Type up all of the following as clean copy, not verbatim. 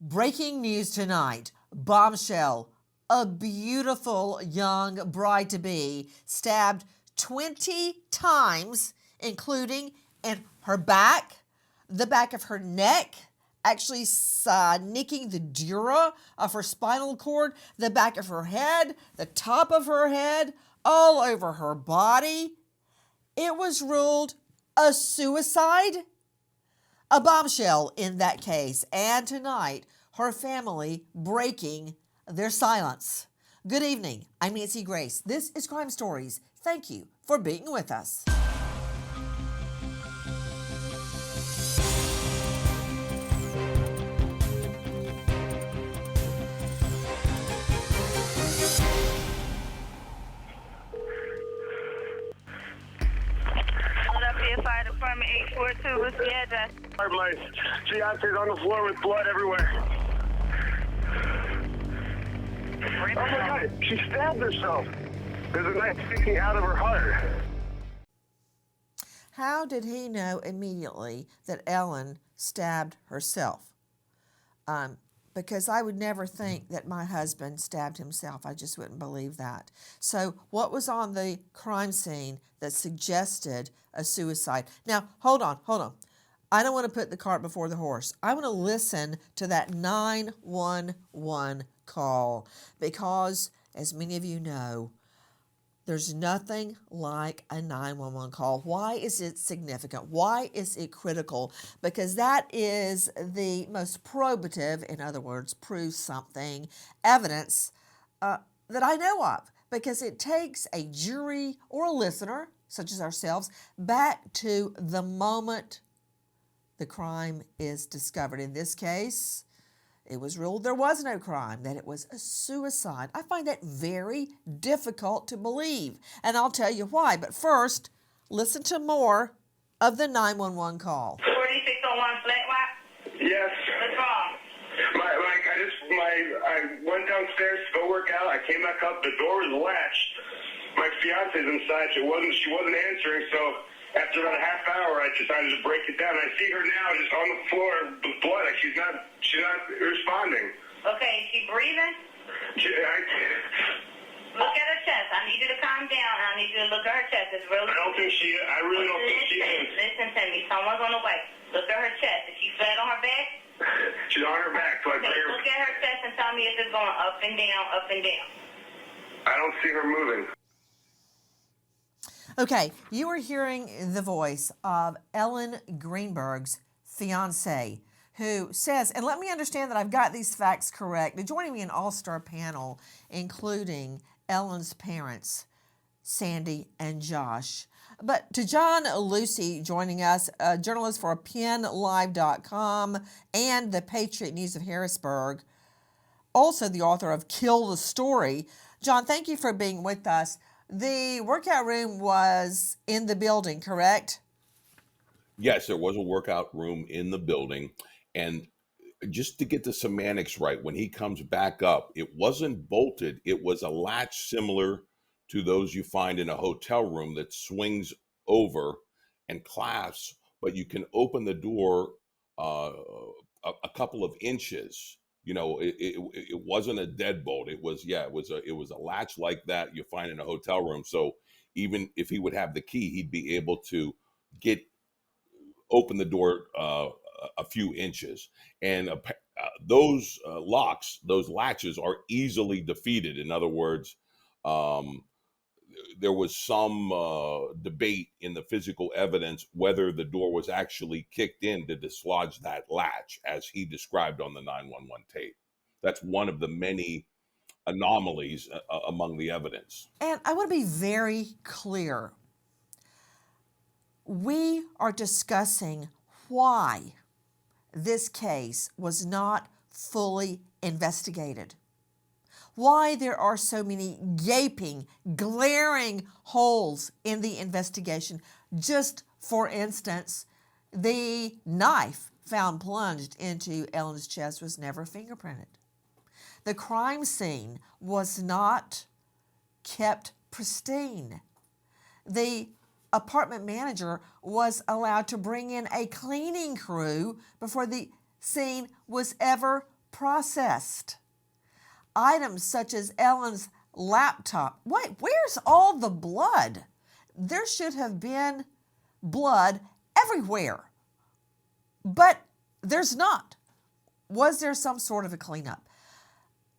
Breaking news tonight. Bombshell. A beautiful young bride-to-be stabbed 20 times, including in her back, the back of her neck, actually nicking the dura of her spinal cord, the back of her head, the top of her head, all over her body. It was ruled a suicide. A bombshell in that case, and tonight, her family breaking their silence. Good evening, I'm Nancy Grace. This is Crime Stories. Thank you for being with us. Fire Department 842, what's the address? My fiance's on the floor with blood everywhere. Oh my God, she stabbed herself. There's a knife sticking out of her heart. How did he know immediately that Ellen stabbed herself? Because I would never think that my husband stabbed himself. I just wouldn't believe that. So what was on the crime scene that suggested a suicide? Now, hold on. I don't want to put the cart before the horse. I want to listen to that 911 call because, as many of you know, there's nothing like a 911 call. Why is it significant? Why is it critical? Because that is the most probative, in other words, proves something, evidence that I know of. Because it takes a jury or a listener, such as ourselves, back to the moment the crime is discovered. In this case, it was ruled there was no crime, that it was a suicide. I find that very difficult to believe, and I'll tell you why. But first, listen to more of the 911 call. 4601 Flat Rock? Yes. What's wrong? I went downstairs to go work out. I came back up. The door was latched. My fiance's inside. She wasn't answering. So after about a half hour, I decided to break it down. I see her now just on the floor with blood. Like she's not responding. Okay, is she breathing? Look at her chest. I need you to calm down. I need you to look at her chest. It's really. I really don't think she is. Listen to me. Someone's on the way. Look at her chest. Is she flat on her back? She's on her back. So I bring her. Look at her chest and tell me if it's going up and down, up and down. I don't see her moving. Okay, you are hearing the voice of Ellen Greenberg's fiance, who says, and let me understand that I've got these facts correct. Joining me an all-star panel, including Ellen's parents, Sandy and Josh. But to John Lucy joining us, a journalist for PennLive.com and the Patriot News of Harrisburg, also the author of Kill the Story. John, thank you for being with us. The workout room was in the building, correct? Yes, there was a workout room in the building. And just to get the semantics right, when he comes back up, it wasn't bolted. It was a latch similar to those you find in a hotel room that swings over and clasps, but you can open the door a couple of inches. You know, it wasn't a deadbolt. It was a latch like that you find in a hotel room. So even if he would have the key, he'd be able to open the door a few inches. And those locks, those latches are easily defeated. In other words, there was some debate in the physical evidence whether the door was actually kicked in to dislodge that latch, as he described on the 911 tape. That's one of the many anomalies among the evidence. And I want to be very clear. We are discussing why this case was not fully investigated. Why there are so many gaping, glaring holes in the investigation. Just for instance, the knife found plunged into Ellen's chest was never fingerprinted. The crime scene was not kept pristine. The apartment manager was allowed to bring in a cleaning crew before the scene was ever processed. Items such as Ellen's laptop. Wait, where's all the blood? There should have been blood everywhere, but there's not. Was there some sort of a cleanup?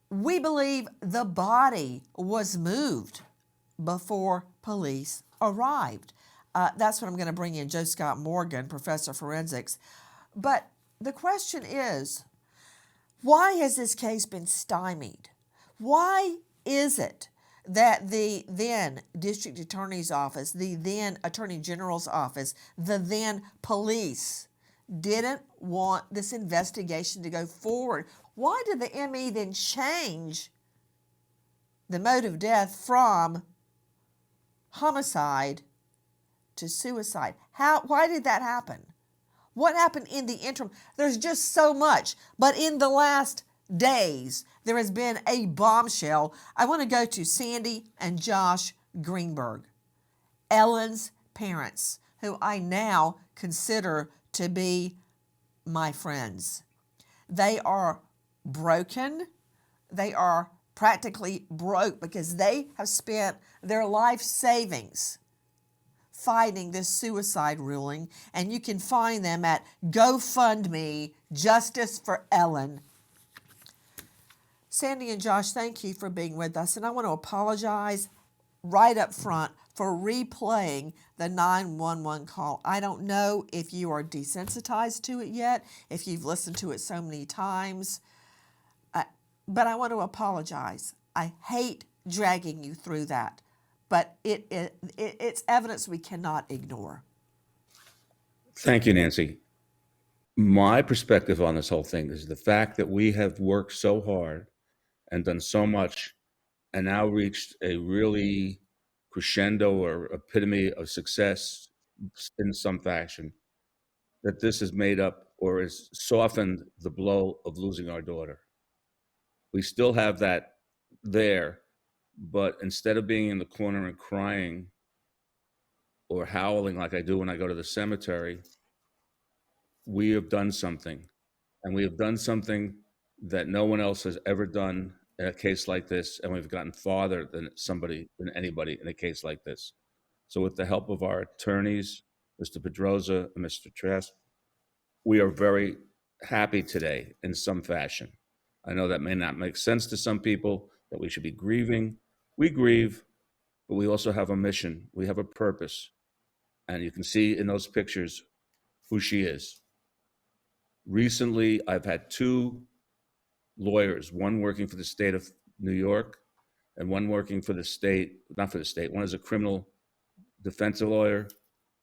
We believe the body was moved before police arrived. That's what I'm going to bring in Joe Scott Morgan, professor of forensics. But the question is, why has this case been stymied? Why is it that the then district attorney's office, the then attorney general's office, the then police didn't want this investigation to go forward? Why did the ME then change the mode of death from homicide to suicide? Why did that happen? What happened in the interim? There's just so much. But in the last days, there has been a bombshell. I want to go to Sandy and Josh Greenberg, Ellen's parents, who I now consider to be my friends. They are broken. They are practically broke because they have spent their life savings fighting this suicide ruling, and you can find them at GoFundMe Justice for Ellen. Sandy and Josh, thank you for being with us, and I want to apologize right up front for replaying the 911 call. I don't know if you are desensitized to it yet, if you've listened to it so many times, but I want to apologize. I hate dragging you through that, but it's evidence we cannot ignore. Thank you, Nancy. My perspective on this whole thing is the fact that we have worked so hard and done so much and now reached a really crescendo or epitome of success in some fashion, that this has made up or has softened the blow of losing our daughter. We still have that there, but instead of being in the corner and crying or howling like I do when I go to the cemetery, we have done something. And we have done something that no one else has ever done in a case like this, and we've gotten farther than anybody in a case like this. So with the help of our attorneys, Mr. Pedroza and Mr. Trask, we are very happy today in some fashion. I know that may not make sense to some people, that we should be grieving. We grieve, but we also have a mission. We have a purpose. And you can see in those pictures who she is. Recently, I've had two lawyers, one working for the state of New York and one working for the state, not for the state, one is a criminal defensive lawyer,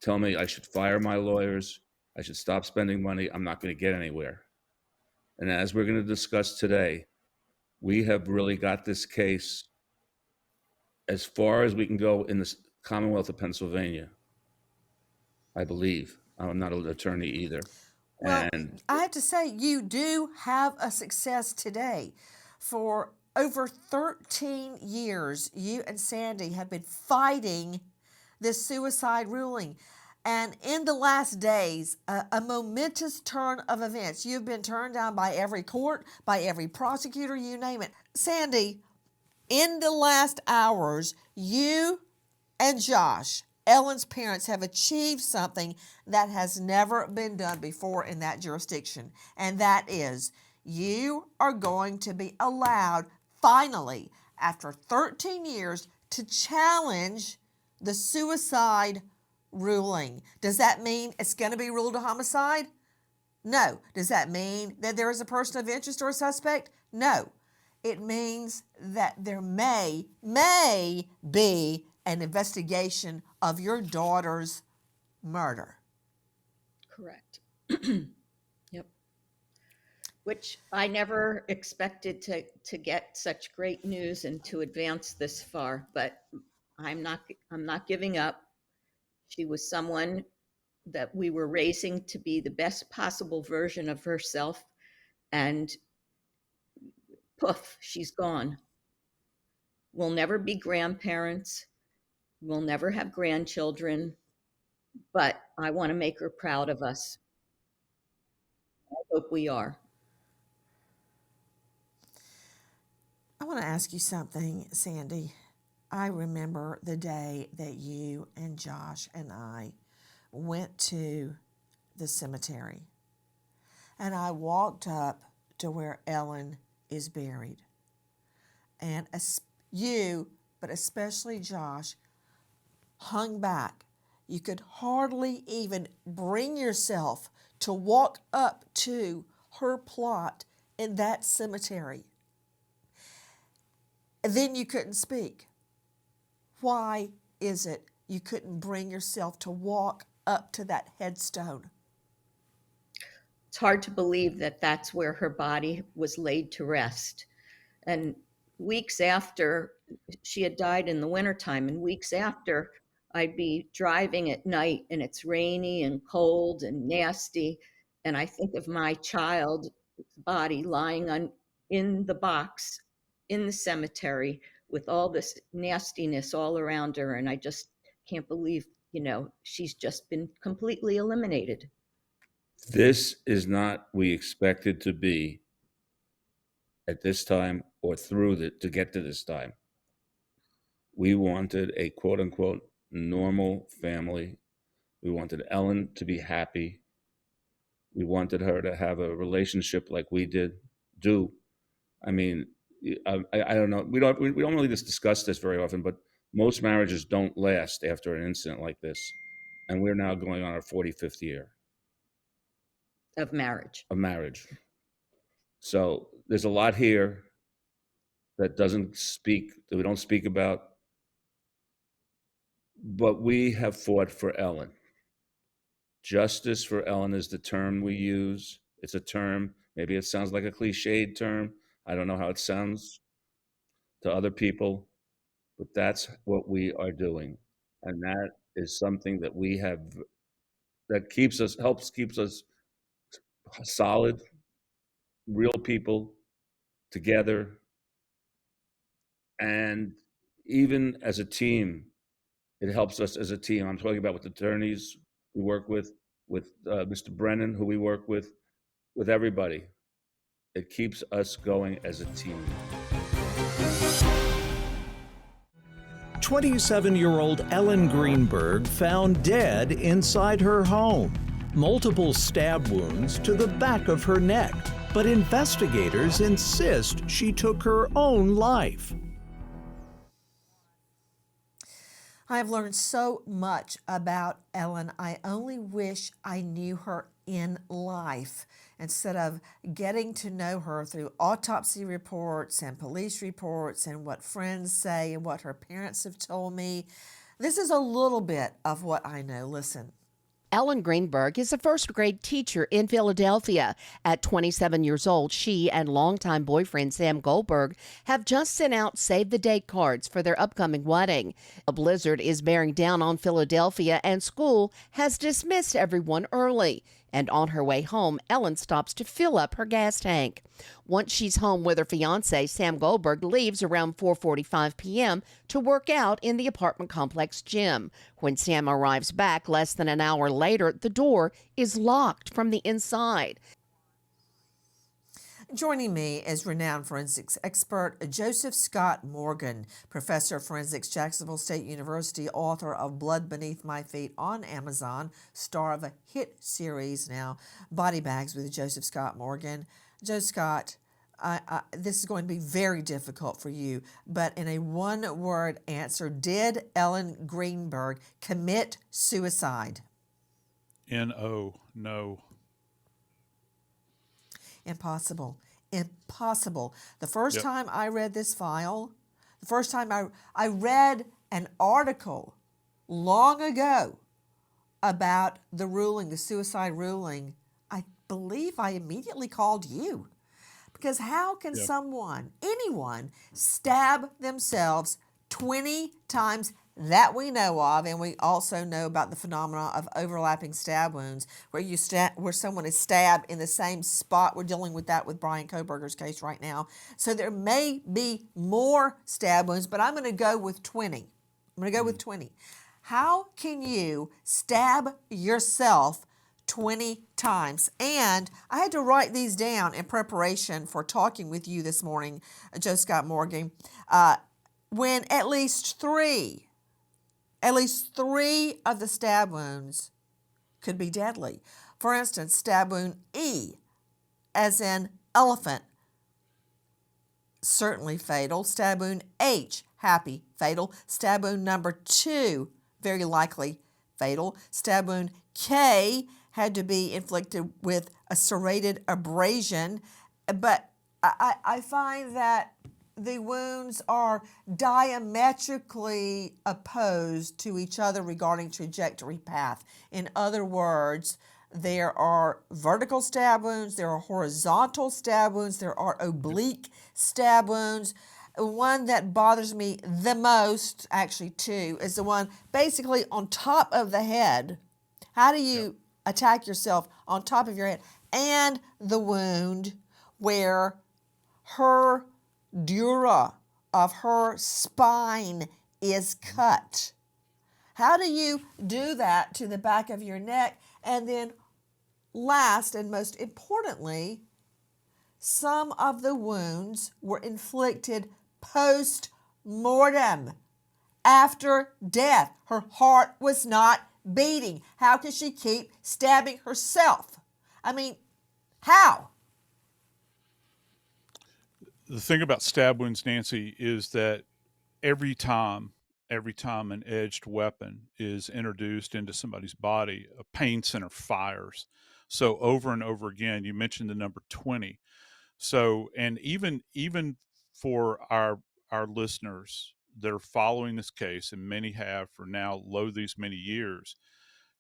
tell me I should fire my lawyers, I should stop spending money, I'm not going to get anywhere. And as we're going to discuss today, we have really got this case as far as we can go in the Commonwealth of Pennsylvania, I believe. I'm not an attorney either. Well, I have to say, you do have a success today. For over 13 years, you and Sandy have been fighting this suicide ruling. And in the last days, a momentous turn of events. You've been turned down by every court, by every prosecutor, you name it. Sandy, in the last hours, you and Josh, Ellen's parents, have achieved something that has never been done before in that jurisdiction. And that is, you are going to be allowed, finally, after 13 years, to challenge the suicide ruling. Does that mean it's going to be ruled a homicide? No. Does that mean that there is a person of interest or a suspect? No. It means that there may be an investigation of your daughter's murder. Correct. Yep. Which I never expected to get such great news and to advance this far, but I'm not giving up. She was someone that we were raising to be the best possible version of herself, and poof, she's gone. We'll never be grandparents. We'll never have grandchildren, but I want to make her proud of us. I hope we are. want to ask you something, Sandy. I remember the day that you and Josh and I went to the cemetery, and I walked up to where Ellen is buried. And you, but especially Josh, hung back. You could hardly even bring yourself to walk up to her plot in that cemetery. And then you couldn't speak. Why is it you couldn't bring yourself to walk up to that headstone? It's hard to believe that that's where her body was laid to rest. And weeks after, she had died in the wintertime, and weeks after, I'd be driving at night and it's rainy and cold and nasty. And I think of my child's body lying in the box in the cemetery with all this nastiness all around her. And I just can't believe, she's just been completely eliminated. This is not we expected to be at this time or to get to this time. We wanted a quote unquote normal family. We wanted Ellen to be happy. We wanted her to have a relationship like we do. I mean, I don't know. We don't really just discuss this very often, but most marriages don't last after an incident like this. And we're now going on our 45th year Of marriage. So there's a lot here that we don't speak about, but we have fought for Ellen. Justice for Ellen is the term we use. It's a term, maybe it sounds like a cliched term. I don't know how it sounds to other people, but that's what we are doing. And that is something that that keeps us solid, real people together. And even as a team, it helps us as a team. I'm talking about with attorneys we work with Mr. Brennan, who we work with everybody. It keeps us going as a team. 27-year-old Ellen Greenberg found dead inside her home. Multiple stab wounds to the back of her neck, but investigators insist she took her own life. I have learned so much about Ellen. I only wish I knew her in life instead of getting to know her through autopsy reports and police reports and what friends say and what her parents have told me. This is a little bit of what I know. Listen. Ellen Greenberg is a first-grade teacher in Philadelphia. At 27 years old, she and longtime boyfriend Sam Goldberg have just sent out save-the-date cards for their upcoming wedding. A blizzard is bearing down on Philadelphia, and school has dismissed everyone early. And on her way home, Ellen stops to fill up her gas tank. Once she's home with her fiancé, Sam Goldberg leaves around 4:45 p.m. to work out in the apartment complex gym. When Sam arrives back less than an hour later, the door is locked from the inside. Joining me is renowned forensics expert Joseph Scott Morgan, professor of forensics, Jacksonville State University, author of Blood Beneath My Feet on Amazon, star of a hit series now, Body Bags with Joseph Scott Morgan. Joe Scott, this is going to be very difficult for you, but in a one-word answer, did Ellen Greenberg commit suicide? N-O, no. Impossible. The first time I read this file, the first time I read an article long ago about the ruling, the suicide ruling, I believe I immediately called you. Because how can anyone, stab themselves 20 times that we know of, and we also know about the phenomena of overlapping stab wounds, where someone is stabbed in the same spot. We're dealing with that with Brian Kohberger's case right now. So there may be more stab wounds, but I'm going to go with 20. How can you stab yourself 20 times. And I had to write these down in preparation for talking with you this morning, Joe Scott Morgan, when at least three of the stab wounds could be deadly. For instance, stab wound E, as in elephant, certainly fatal. Stab wound H, happy, fatal. Stab wound number 2, very likely fatal. Stab wound K had to be inflicted with a serrated abrasion. But I find that the wounds are diametrically opposed to each other regarding trajectory path. In other words, there are vertical stab wounds, there are horizontal stab wounds, there are oblique stab wounds. One that bothers me the most, actually two, is the one basically on top of the head. How do you attack yourself on top of your head? And the wound where her dura of her spine is cut. How do you do that to the back of your neck? And then last and most importantly, some of the wounds were inflicted post-mortem, after death. Her heart was not beating. How could she keep stabbing herself? I mean, how? The thing about stab wounds, Nancy, is that every time an edged weapon is introduced into somebody's body, a pain center fires. So over and over again, you mentioned the number 20. So, and even for our listeners that are following this case, and many have for now these many years,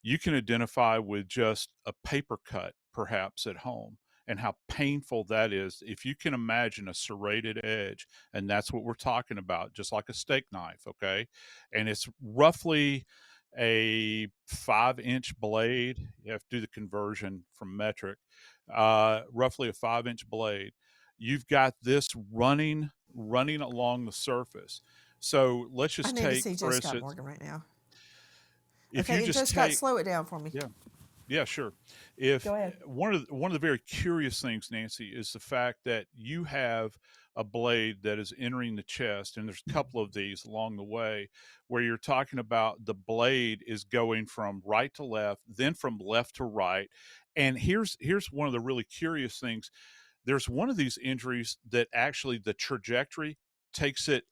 you can identify with just a paper cut perhaps at home and how painful that is. If you can imagine a serrated edge, and that's what we're talking about, just like a steak knife, okay? And it's roughly a 5-inch blade. You have to do the conversion from metric. Roughly a 5-inch blade. You've got this running along the surface. So let's just I need take, to see for Joe Scott instance, Morgan right now. if Okay, you Joe just Scott, take, slow it down for me. yeah, sure. If Go ahead. one of the very curious things, Nancy, is the fact that you have a blade that is entering the chest, and there's a couple of these along the way where you're talking about the blade is going from right to left, then from left to right. And here's one of the really curious things. There's one of these injuries that actually the trajectory takes it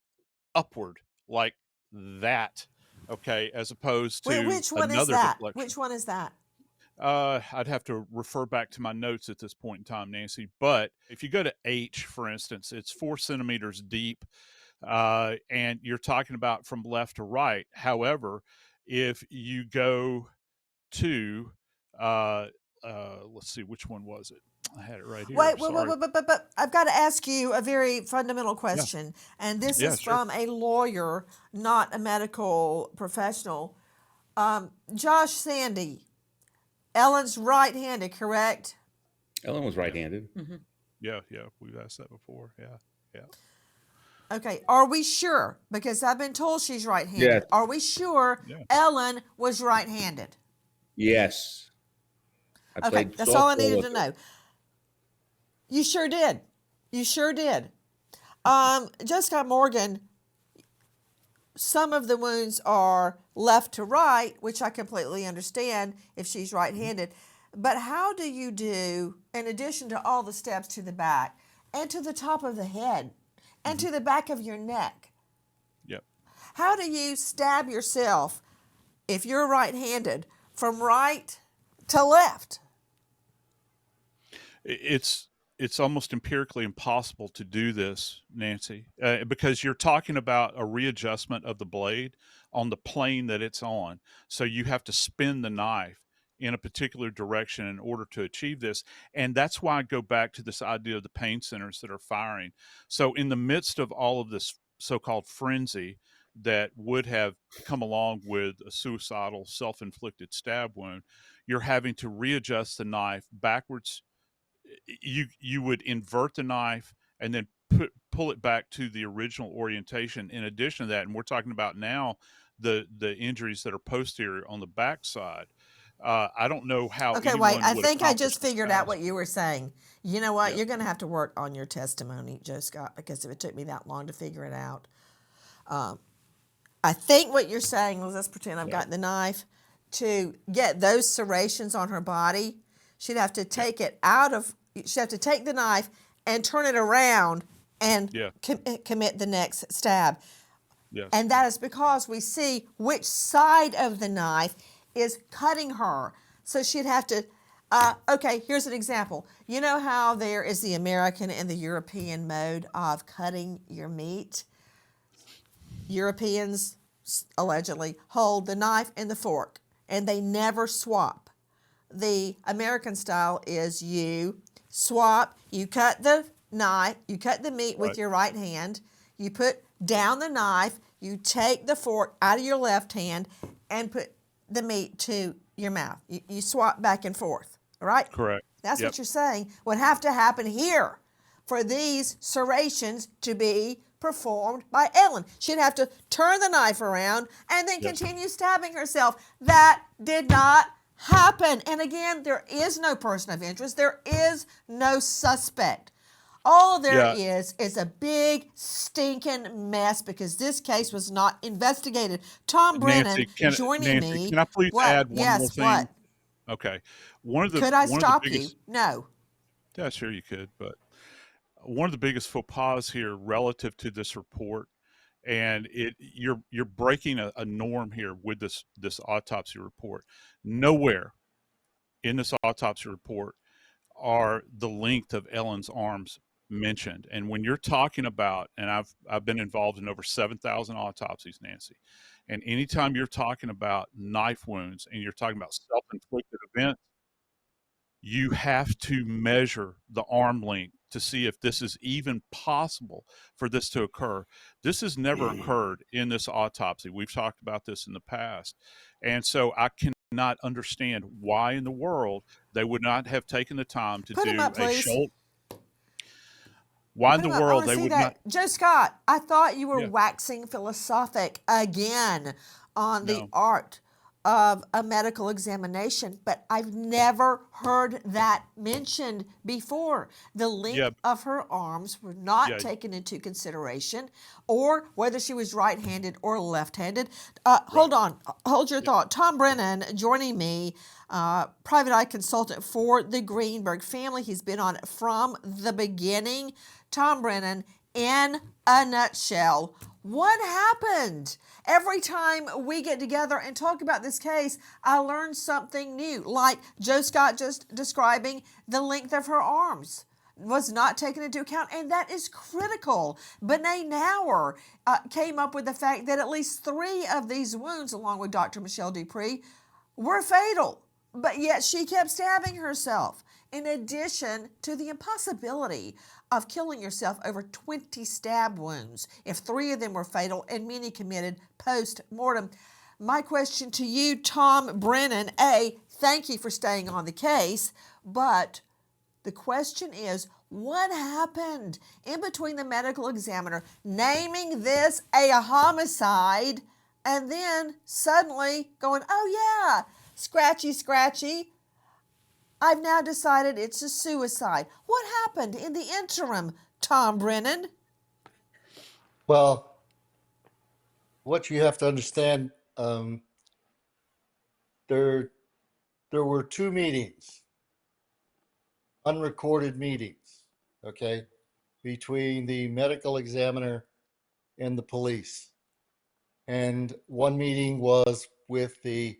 upward like that, okay, as opposed to Which one is another that? deflection. Which one is that? I'd have to refer back to my notes at this point in time, Nancy. But if you go to H, for instance, it's 4 centimeters deep, and you're talking about from left to right. However, if you go to, let's see, which one was it? I had it right here. Wait, Sorry. but I've got to ask you a very fundamental question. And this Yeah, is sure. from a lawyer, not a medical professional. Josh Sandy, Ellen's right-handed, correct? Ellen was right-handed. Yeah, we've asked that before. Yeah. Okay, are we sure? Because I've been told she's right-handed. Yes. Are we sure Ellen was right-handed? Yes. I Okay, played that's all I softball needed with to her. know. You sure did. You sure did. Joe Scott Morgan, some of the wounds are left to right, which I completely understand if she's right-handed. But how do you do, in addition to all the steps to the back and to the top of the head and to the back of your neck, Yep. how do you stab yourself, if you're right-handed, from right to left? It's almost empirically impossible to do this, Nancy, because you're talking about a readjustment of the blade on the plane that it's on. So you have to spin the knife in a particular direction in order to achieve this. And that's why I go back to this idea of the pain centers that are firing. So in the midst of all of this so-called frenzy that would have come along with a suicidal self-inflicted stab wound, you're having to readjust the knife backwards. You would invert the knife and then pull it back to the original orientation. In addition to that, and we're talking about now the injuries that are posterior on the back side, I don't know how Okay, wait. anyone I would think I accomplish just this figured out task. what you were saying. You know what? Yeah. You're going to have to work on your testimony, Joe Scott, because if it took me that long to figure it out. I think what you're saying was, let's pretend I've Yeah. got the knife. To get those serrations on her body, she'd have to take it out of, she'd have to take the knife and turn it around and Yeah. commit the next stab. Yes. And that is because we see which side of the knife is cutting her. So she'd have to, okay, here's an example. You know how there is the American and the European mode of cutting your meat? Europeans allegedly hold the knife and the fork, and they never swap. The American style is you swap, you cut the knife, you cut the meat with Right. your right hand, you put down the knife, you take the fork out of your left hand and put the meat to your mouth. You swap back and forth, all right? Correct. That's Yep. what you're saying would have to happen here for these serrations to be performed by Ellen. She'd have to turn the knife around and then Yes. continue stabbing herself. That did not happen. And again, there is no person of interest. There is no suspect. All there Yeah. is a big stinking mess because this case was not investigated. Tom Brennan joining Nancy, me. can I please What? add one more Yes, thing? what? Okay. Could I One of the stop you? biggest No. Yeah, sure you could, but one of the biggest faux pas here relative to this report, and you're breaking a norm here with this autopsy report. Nowhere in this autopsy report are the length of Ellen's arms mentioned. And when you're talking about, and I've been involved in over 7,000 autopsies, Nancy, and anytime you're talking about knife wounds and you're talking about self-inflicted events, you have to measure the arm length to see if this is even possible for this to occur. This has never occurred in this autopsy. We've talked about this in the past. And so I cannot understand why in the world they would not have taken the time to Put him do up, a please. shoulder. Why in Put the him up. I world want to they see would not? that. Joe Scott, I thought you were Yeah, waxing philosophic again on the no. art of a medical examination, but I've never heard that mentioned before. The Yeah, length of her arms were not yeah, taken into consideration, or whether she was right handed or left handed. right. Hold on, hold your Yeah, thought. Tom Brennan joining me, private eye consultant for the Greenberg family. He's been on it from the beginning. Tom Brennan, in a nutshell, what happened? Every time we get together and talk about this case, I learn something new, like Joe Scott just describing the length of her arms was not taken into account, and that is critical. Benet Nauer came up with the fact that at least 3 of these wounds, along with Dr. Michelle Dupree, were fatal, but yet she kept stabbing herself. In addition to the impossibility of killing yourself over 20 stab wounds, if 3 of them were fatal and many committed post mortem. My question to you, Tom Brennan, A, thank you for staying on the case, but the question is, what happened in between the medical examiner naming this a homicide and then suddenly going, oh yeah, scratchy, scratchy, I've now decided it's a suicide. What happened in the interim, Tom Brennan? Well, what you have to understand, there there were 2 meetings, unrecorded meetings, okay, between the medical examiner and the police. And one meeting was with a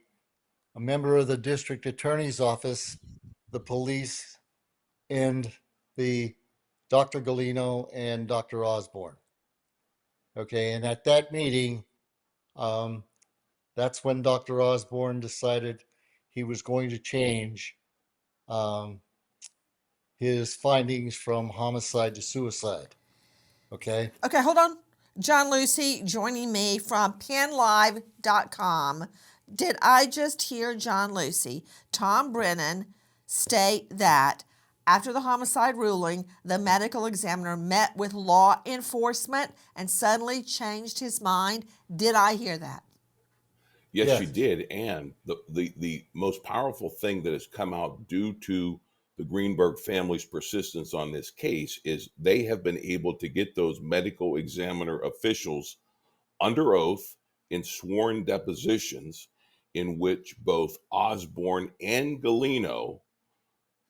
member of the district attorney's office, the police, and the Dr. Galino and Dr. Osborne. Okay, and at that meeting, um, that's when Dr. Osborne decided he was going to change um, his findings from homicide to suicide. Okay. Okay, hold on. John Lucy joining me from penlive.com. Did I just hear John Lucy, Tom Brennan, state that after the homicide ruling, the medical examiner met with law enforcement and suddenly changed his mind? Did I hear that? Yes, she Yes. did. And the most powerful thing that has come out due to the Greenberg family's persistence on this case is they have been able to get those medical examiner officials under oath in sworn depositions in which both Osborne and Galeno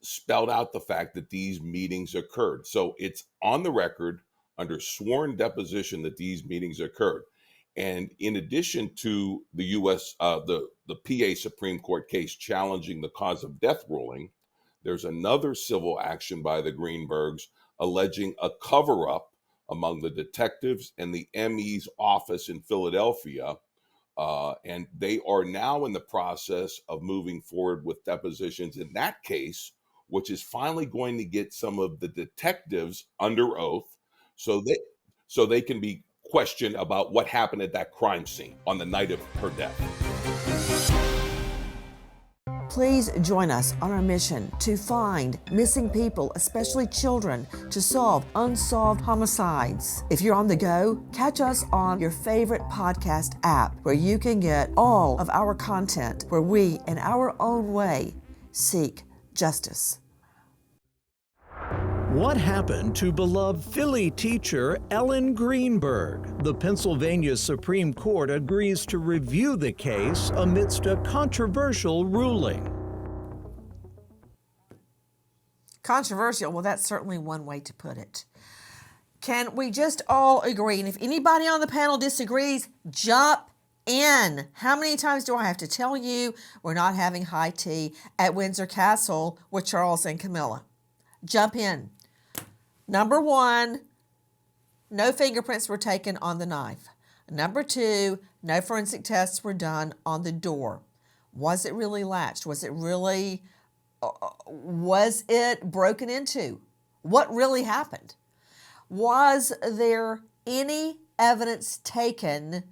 spelled out the fact that these meetings occurred. So it's on the record under sworn deposition that these meetings occurred. And in addition to the U.S. The PA Supreme Court case challenging the cause of death ruling, there's another civil action by the Greenbergs alleging a cover-up among the detectives and the ME's office in Philadelphia. And they are now in the process of moving forward with depositions in that case, which is finally going to get some of the detectives under oath so they can be questioned about what happened at that crime scene on the night of her death. Please join us on our mission to find missing people, especially children, to solve unsolved homicides. If you're on the go, catch us on your favorite podcast app where you can get all of our content where we, in our own way, seek justice. What happened to beloved Philly teacher Ellen Greenberg? The Pennsylvania Supreme Court agrees to review the case amidst a controversial ruling. Controversial, well, that's certainly one way to put it. Can we just all agree? And if anybody on the panel disagrees, jump in. How many times do I have to tell you we're not having high tea at Windsor Castle with Charles and Camilla? Jump in. Number one, no fingerprints were taken on the knife. Number two, no forensic tests were done on the door. Was it really latched? Was it broken into? What really happened? Was there any evidence taken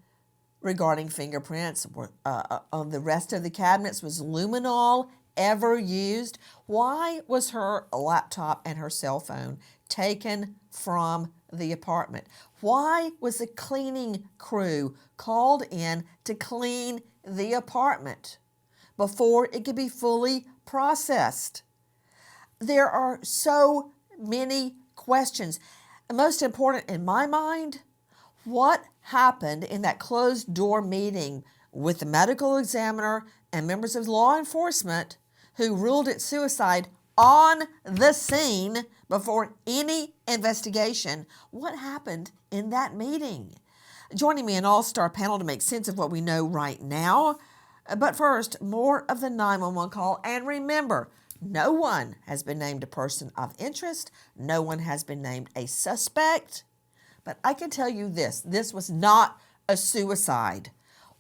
regarding fingerprints on the rest of the cabinets? Was luminol ever used? Why was her laptop and her cell phone taken from the apartment? Why was the cleaning crew called in to clean the apartment before it could be fully processed? There are so many questions. And most important in my mind, what happened in that closed door meeting with the medical examiner and members of law enforcement who ruled it suicide on the scene before any investigation? What happened in that meeting? Joining me an all-star panel to make sense of what we know right now. But first, more of the 911 call. And remember, no one has been named a person of interest. No one has been named a suspect. But I can tell you this was not a suicide.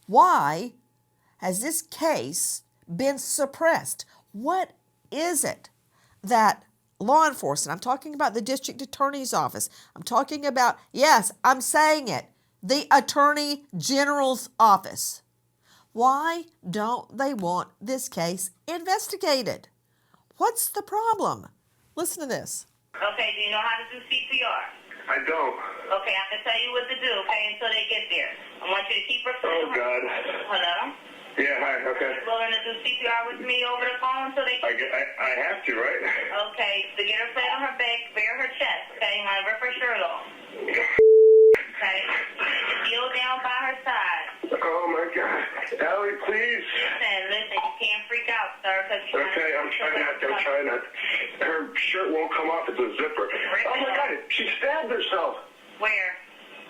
Why has this case been suppressed? What is it that law enforcement, I'm talking about the district attorney's office, I'm talking about, yes, I'm saying it, the attorney general's office. Why don't they want this case investigated? What's the problem? Listen to this. Okay, do you know how to do CPR? I don't. Okay, I can tell you what to do, okay, until they get there. I want you to keep her Oh, God. Hello? Yeah, hi, okay. Willing to do CPR with me over the phone until they... I have to, right? Okay, to get her flat on her back, bare her chest, okay? You want to rip her shirt off. Okay? Kneel down by her side. Oh, my God. Allie, please. Listen, you can't freak out, sir, because you... Okay, I'm trying not. Her shirt won't come off. It's a zipper. Oh, my God. She stabbed herself. Where?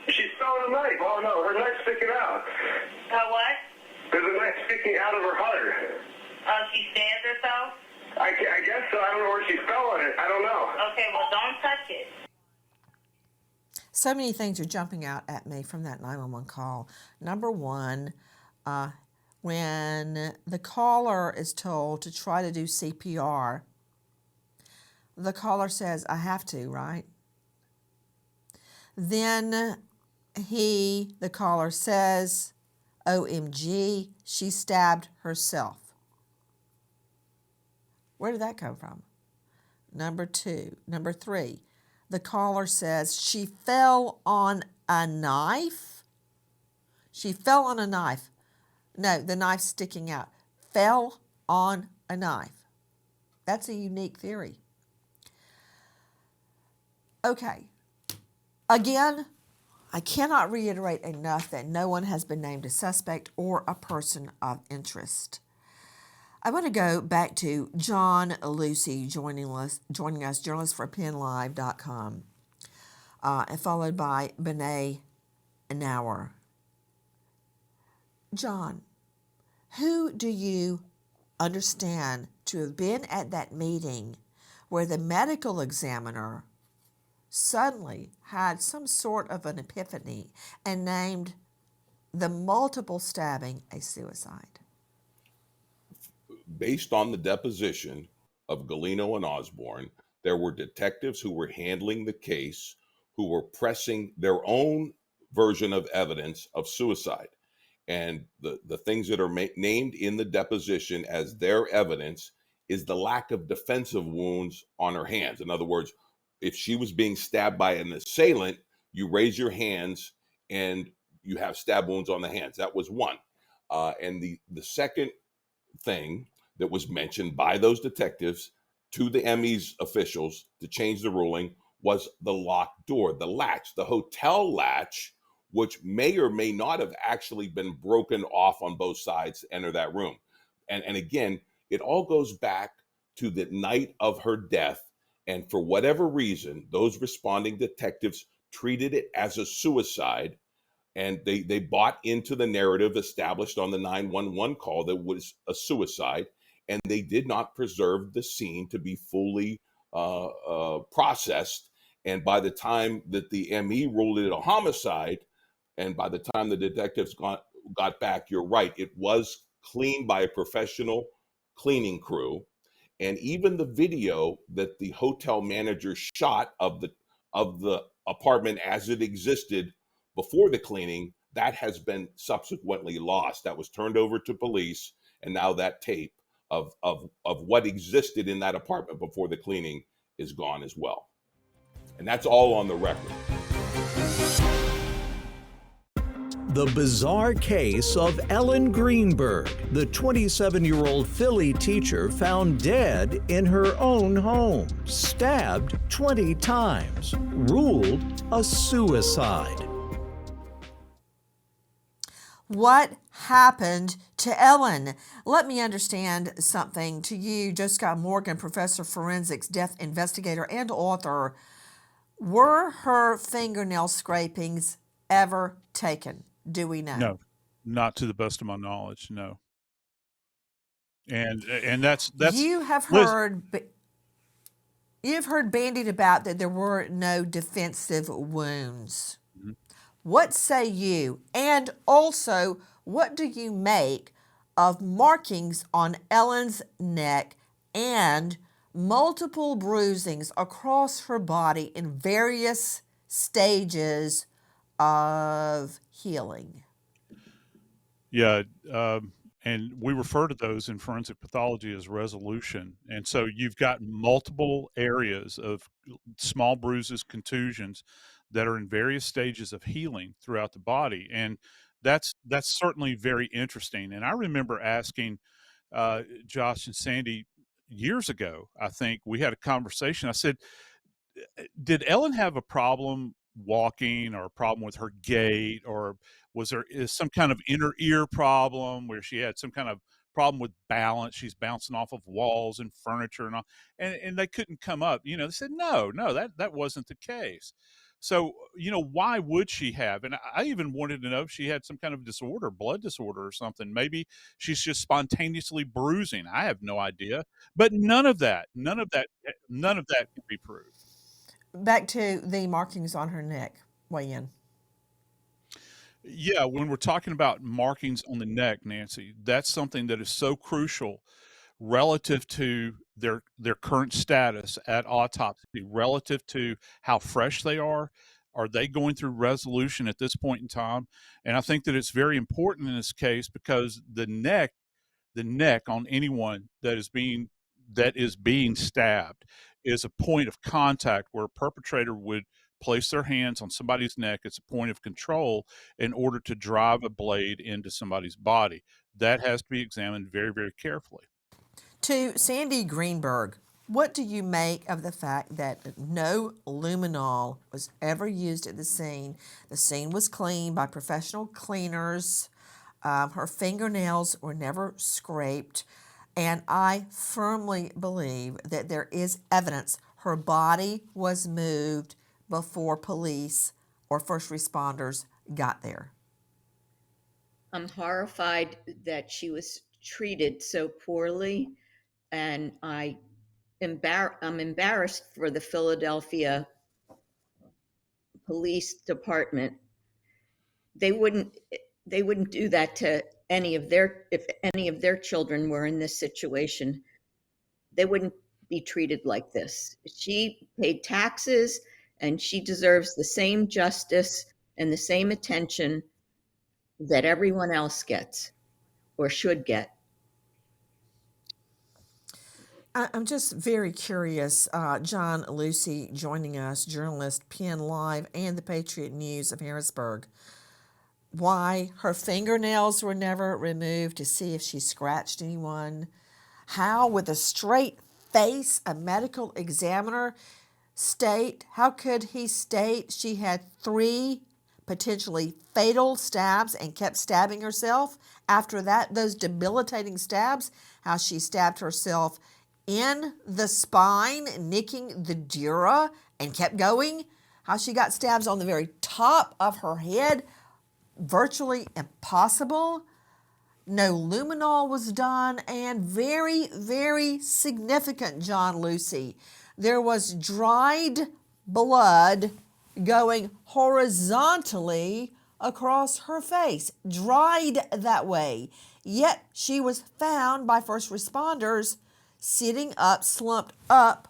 She fell on a knife. Oh, no. Her knife's sticking out. Her what? There's a knife sticking out of her heart. Oh, she stabbed herself? I guess so. I don't know where she fell on it. I don't know. Okay, well, don't touch it. So many things are jumping out at me from that 911 call. Number one, when the caller is told to try to do CPR, the caller says, I have to, right? Then the caller says, OMG, she stabbed herself. Where did that come from? Number three, the caller says she fell on a knife. She fell on a knife. No, the knife sticking out. Fell on a knife. That's a unique theory. Okay. Again, I cannot reiterate enough that no one has been named a suspect or a person of interest. I want to go back to John Lucy joining us, journalist for PennLive.com, and followed by Benet Nauer. John, who do you understand to have been at that meeting where the medical examiner suddenly had some sort of an epiphany and named the multiple stabbing a suicide? Based on the deposition of Galino and Osborne, there were detectives who were handling the case who were pressing their own version of evidence of suicide. And the things that are named in the deposition as their evidence is the lack of defensive wounds on her hands. In other words, if she was being stabbed by an assailant, you raise your hands and you have stab wounds on the hands. That was one. And the second thing that was mentioned by those detectives to the ME's officials to change the ruling was the locked door, the latch, the hotel latch, which may or may not have actually been broken off on both sides to enter that room. And again, it all goes back to the night of her death. And for whatever reason, those responding detectives treated it as a suicide, and they bought into the narrative established on the 911 call that was a suicide, and they did not preserve the scene to be fully processed. And by the time that the ME ruled it a homicide, and by the time the detectives got back, you're right, it was cleaned by a professional cleaning crew. And even the video that the hotel manager shot of the apartment as it existed before the cleaning, that has been subsequently lost. That was turned over to police, and now that tape of what existed in that apartment before the cleaning is gone as well. And that's all on the record. The bizarre case of Ellen Greenberg, the 27-year-old Philly teacher found dead in her own home, stabbed 20 times, ruled a suicide. What happened to Ellen? Let me understand something to you, Joe Scott Morgan, professor of forensics, death investigator, and author. Were her fingernail scrapings ever taken? Do we know? No, not to the best of my knowledge. No. And that's You have Liz, heard you've heard bandied about that there were no defensive wounds. Mhm. What say you? And also, what do you make of markings on Ellen's neck and multiple bruisings across her body in various stages of healing? Yeah, and we refer to those in forensic pathology as resolution. And so you've got multiple areas of small bruises, contusions that are in various stages of healing throughout the body, and that's certainly very interesting. And I remember asking Josh and Sandy years ago. I think we had a conversation. I said, did Ellen have a problem walking or a problem with her gait, or was there is some kind of inner ear problem where she had some kind of problem with balance? She's bouncing off of walls and furniture and all, and they couldn't come up. They said, no, that wasn't the case. So, why would she have? And I even wanted to know if she had some kind of disorder, blood disorder or something. Maybe she's just spontaneously bruising. I have no idea. But none of that can be proved. Back to the markings on her neck. Weigh in. Yeah, when we're talking about markings on the neck, Nancy, that's something that is so crucial relative to their current status at autopsy, relative to how fresh they are. Are they going through resolution at this point in time? And I think that it's very important in this case because the neck on anyone that is being stabbed is a point of contact where a perpetrator would place their hands on somebody's neck as a point of control in order to drive a blade into somebody's body. That has to be examined very, very carefully. To Sandy Greenberg, what do you make of the fact that no luminol was ever used at the scene? The scene was cleaned by professional cleaners. Her fingernails were never scraped. And I firmly believe that there is evidence her body was moved before police or first responders got there. I'm horrified that she was treated so poorly, and I'm embarrassed for the Philadelphia Police Department. They wouldn't do that to if any of their children were in this situation. They wouldn't be treated like this. She paid taxes, and she deserves the same justice and the same attention that everyone else gets or should get. I'm just very curious. John Lucy joining us, journalist, Penn Live, and the Patriot News of Harrisburg. Why her fingernails were never removed to see if she scratched anyone. How, with a straight face, a medical examiner how could he state she had 3 potentially fatal stabs and kept stabbing herself? After that, those debilitating stabs, how she stabbed herself in the spine, nicking the dura, and kept going. How she got stabs on the very top of her head, virtually impossible. No luminol was done, and very, very significant, John Lucy, there was dried blood going horizontally across her face, dried that way. Yet she was found by first responders sitting up, slumped up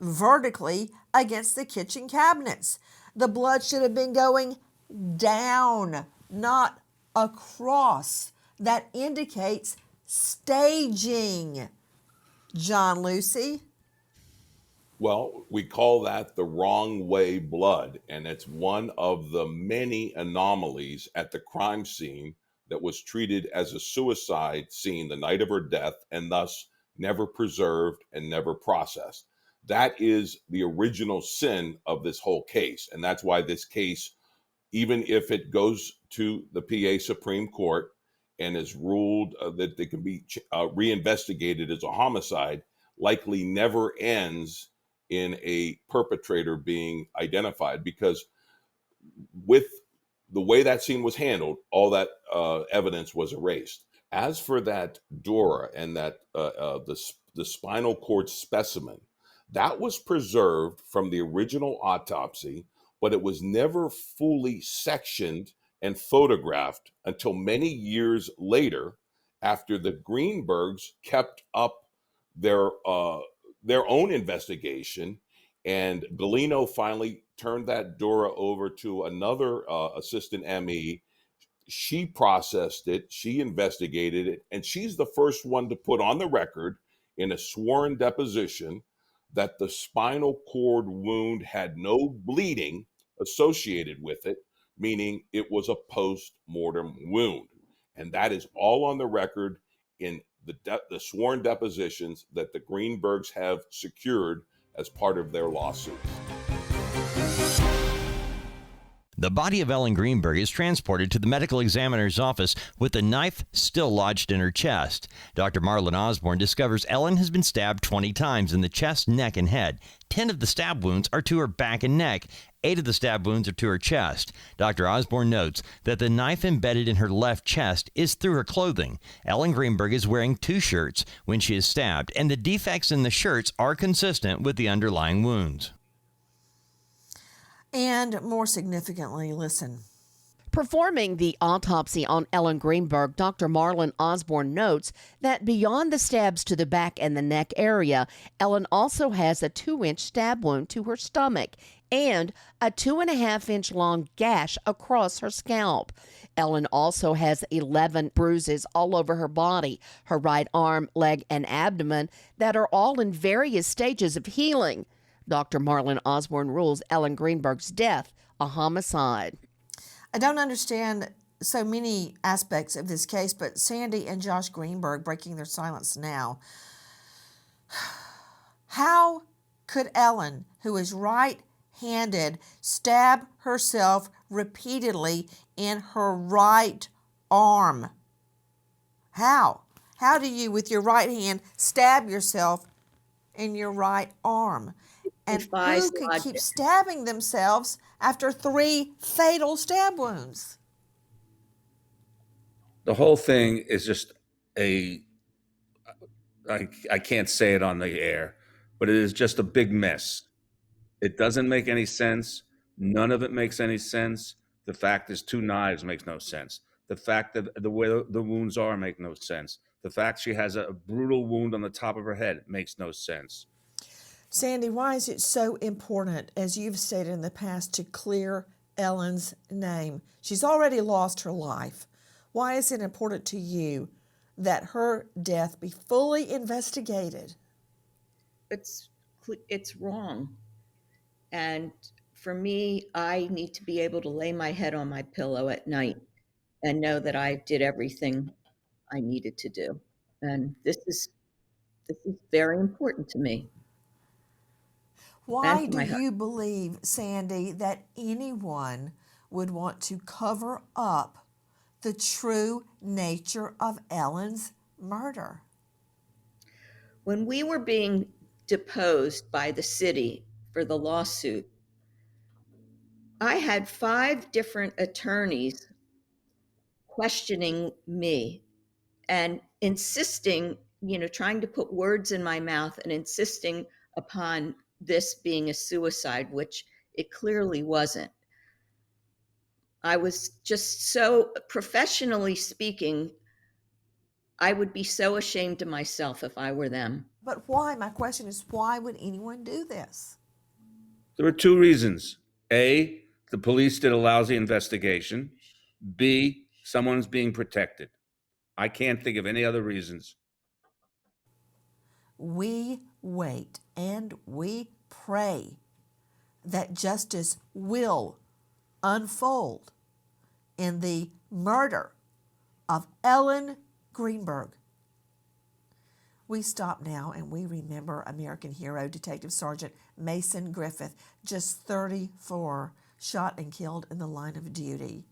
vertically against the kitchen cabinets. The blood should have been going down, not across. That indicates staging. John Lucy? Well, we call that the wrong way blood, and it's one of the many anomalies at the crime scene that was treated as a suicide scene the night of her death and thus never preserved and never processed. That is the original sin of this whole case, and that's why this case, even if it goes to the PA Supreme Court and is ruled that it can be reinvestigated as a homicide, likely never ends in a perpetrator being identified, because with the way that scene was handled, all that evidence was erased. As for that dura and that the spinal cord specimen, that was preserved from the original autopsy, but it was never fully sectioned and photographed until many years later, after the Greenbergs kept up their own investigation, and Galino finally turned that dura over to another assistant ME. She processed it, she investigated it, and she's the first one to put on the record in a sworn deposition that the spinal cord wound had no bleeding associated with it, meaning it was a post-mortem wound. And that is all on the record in the sworn depositions that the Greenbergs have secured as part of their lawsuit. The body of Ellen Greenberg is transported to the medical examiner's office with the knife still lodged in her chest. Dr. Marlon Osborne discovers Ellen has been stabbed 20 times in the chest, neck, and head. 10 of the stab wounds are to her back and neck. 8 of the stab wounds are to her chest. Dr. Osborne notes that the knife embedded in her left chest is through her clothing. Ellen Greenberg is wearing 2 shirts when she is stabbed, and the defects in the shirts are consistent with the underlying wounds. And more significantly, listen. Performing the autopsy on Ellen Greenberg, Dr. Marlon Osborne notes that beyond the stabs to the back and the neck area, Ellen also has a 2-inch stab wound to her stomach and a 2.5-inch long gash across her scalp. Ellen also has 11 bruises all over her body, her right arm, leg, and abdomen that are all in various stages of healing. Dr. Marlon Osborne rules Ellen Greenberg's death a homicide. I don't understand so many aspects of this case, but Sandy and Josh Greenberg breaking their silence now. How could Ellen, who is right-handed, stab herself repeatedly in her right arm? How? How do you, with your right hand, stab yourself in your right arm? And Defies who could keep logic. stabbing themselves after 3 fatal stab wounds? The whole thing is just I can't say it on the air, but it is just a big mess. It doesn't make any sense. None of it makes any sense. The fact is 2 knives makes no sense. The fact that the way the wounds are make no sense. The fact she has a brutal wound on the top of her head makes no sense. Sandy, why is it so important, as you've stated in the past, to clear Ellen's name? She's already lost her life. Why is it important to you that her death be fully investigated? It's wrong. And for me, I need to be able to lay my head on my pillow at night and know that I did everything I needed to do. And this is very important to me. Why And do my you believe, Sandy, that anyone would want to cover up the true nature of Ellen's murder? When we were being deposed by the city for the lawsuit, I had 5 different attorneys questioning me and insisting, trying to put words in my mouth and insisting upon this being a suicide, which it clearly wasn't. I was just so, professionally speaking, I would be so ashamed of myself if I were them. But why? My question is, why would anyone do this? There are 2 reasons. A, the police did a lousy investigation. B, someone's being protected. I can't think of any other reasons. We wait and we pray that justice will unfold in the murder of Ellen Greenberg. We stop now and we remember American hero Detective Sergeant Mason Griffith, just 34, shot and killed in the line of duty.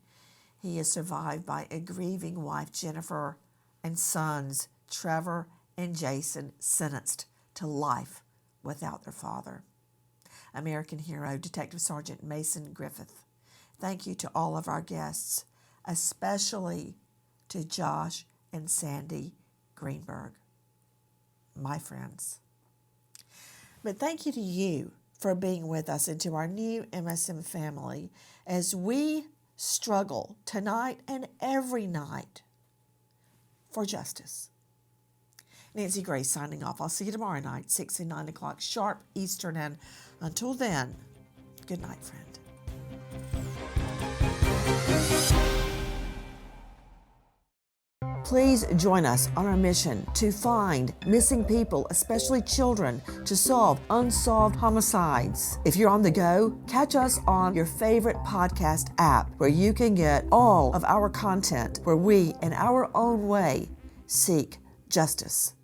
He is survived by a grieving wife, Jennifer, and sons, Trevor and Jason, sentenced to life without their father. American hero Detective Sergeant Mason Griffith. Thank you to all of our guests, especially to Josh and Sandy Greenberg, my friends. But thank you to you for being with us and to our new MSM family as we struggle tonight and every night for justice. Nancy Grace signing off. I'll see you tomorrow night, 6 and 9 o'clock sharp Eastern. And until then, good night, friend. Please join us on our mission to find missing people, especially children, to solve unsolved homicides. If you're on the go, catch us on your favorite podcast app where you can get all of our content where we, in our own way, seek justice.